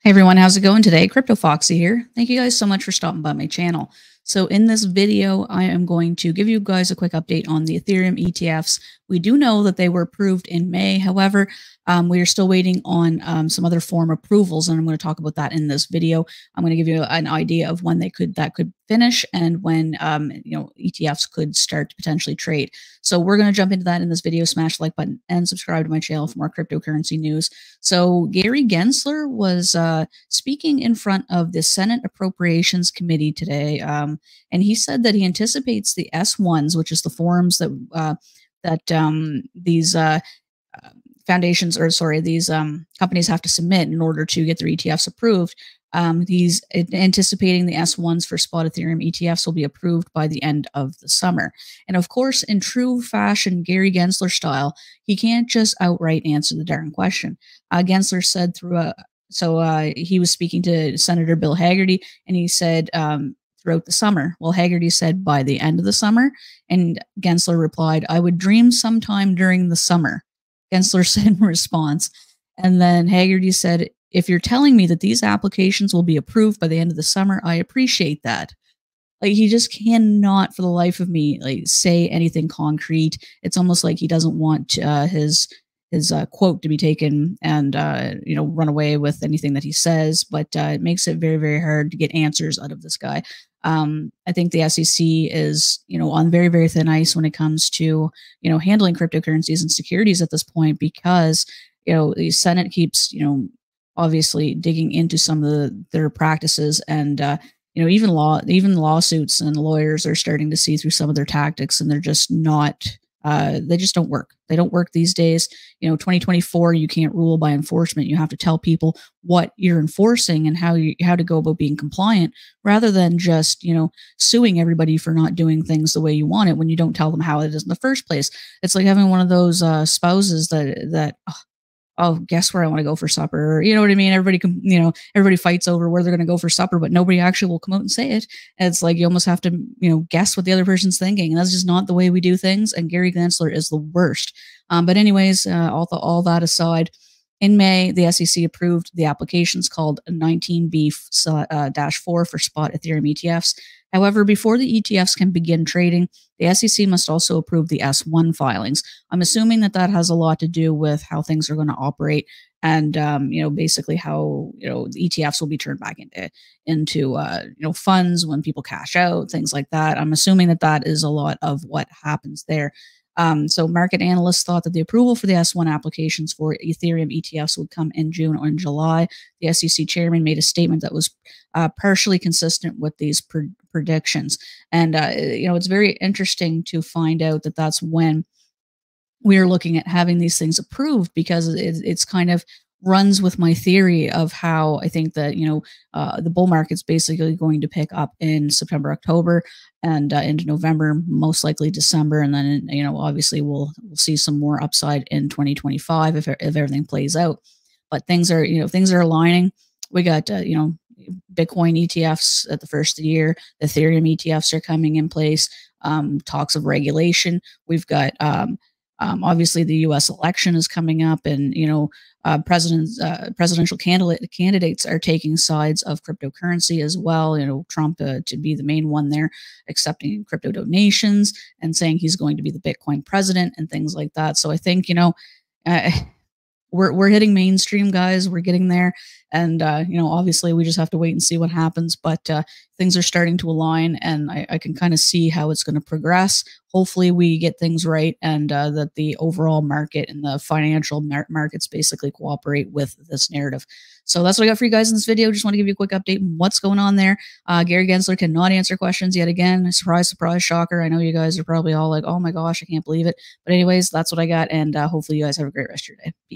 Hey everyone, how's it going today? cryptoFOXXY here. Thank you guys so much for stopping by my channel. So in this video, I am going to give you guys a quick update on the Ethereum ETFs. We do know that they were approved in May. However, we are still waiting on some other form approvals, and I'm going to talk about that in this video. I'm going to give you an idea of when that could finish and when ETFs could start to potentially trade. So we're going to jump into that in this video. Smash the like button and subscribe to my channel for more cryptocurrency news. So Gary Gensler was speaking in front of the Senate Appropriations Committee today, and he said that he anticipates the S1s, which is the forms that these foundations, or sorry, these companies have to submit in order to get their ETFs approved. He's anticipating the S1s for spot Ethereum ETFs will be approved by the end of the summer. And of course, in true fashion, Gary Gensler style, he can't just outright answer the darn question. Gensler said he was speaking to Senator Bill Hagerty, and he said throughout the summer. Well, Hagerty said by the end of the summer, and Gensler replied, "I would dream sometime during the summer." Gensler said in response. And then Hagerty said, "If you're telling me that these applications will be approved by the end of the summer, I appreciate that." Like, he just cannot for the life of me say anything concrete. It's almost like he doesn't want his quote to be taken and run away with anything that he says, but it makes it very, very hard to get answers out of this guy. I think the SEC is, on very, very thin ice when it comes to, handling cryptocurrencies and securities at this point, because, the Senate keeps, obviously digging into some of their practices, and, even lawsuits and lawyers are starting to see through some of their tactics, and they're just not, they just don't work. They don't work these days. 2024, you can't rule by enforcement. You have to tell people what you're enforcing and how to go about being compliant, rather than just, suing everybody for not doing things the way you want it when you don't tell them how it is in the first place. It's like having one of those spouses that oh, guess where I want to go for supper? Or, you know what I mean? Everybody fights over where they're going to go for supper, but nobody actually will come out and say it. And it's like you almost have to, guess what the other person's thinking. And that's just not the way we do things. And Gary Gensler is the worst. But anyways, all that aside, in May, the SEC approved the applications called 19B-4 for spot Ethereum ETFs. However, before the ETFs can begin trading, the SEC must also approve the S1 filings. I'm assuming that has a lot to do with how things are going to operate, and basically how the ETFs will be turned back into funds when people cash out, things like that. I'm assuming that is a lot of what happens there. So market analysts thought that the approval for the S1 applications for Ethereum ETFs would come in June or in July. The SEC chairman made a statement that was partially consistent with these predictions. And, it's very interesting to find out that that's when we are looking at having these things approved, because it's kind of runs with my theory of how I think that, the bull market's basically going to pick up in September, October, and into November, most likely December. And then, obviously we'll see some more upside in 2025 if everything plays out. But things are aligning. We got, Bitcoin ETFs at the first of the year. The Ethereum ETFs are coming in place. Talks of regulation. We've got, obviously the U.S. election is coming up, and presidential candidates are taking sides of cryptocurrency as well. Trump to be the main one there, accepting crypto donations and saying he's going to be the Bitcoin president and things like that. So I think we're hitting mainstream, guys. We're getting there, and obviously we just have to wait and see what happens. But things are starting to align, and I can kind of see how it's going to progress. Hopefully we get things right, and that the overall market and the financial markets basically cooperate with this narrative. So that's what I got for you guys in this video. Just want to give you a quick update on what's going on there. Gary Gensler cannot answer questions yet again. Surprise, surprise, shocker. I know you guys are probably all like, oh my gosh, I can't believe it. But anyways, that's what I got, and hopefully you guys have a great rest of your day. Peace.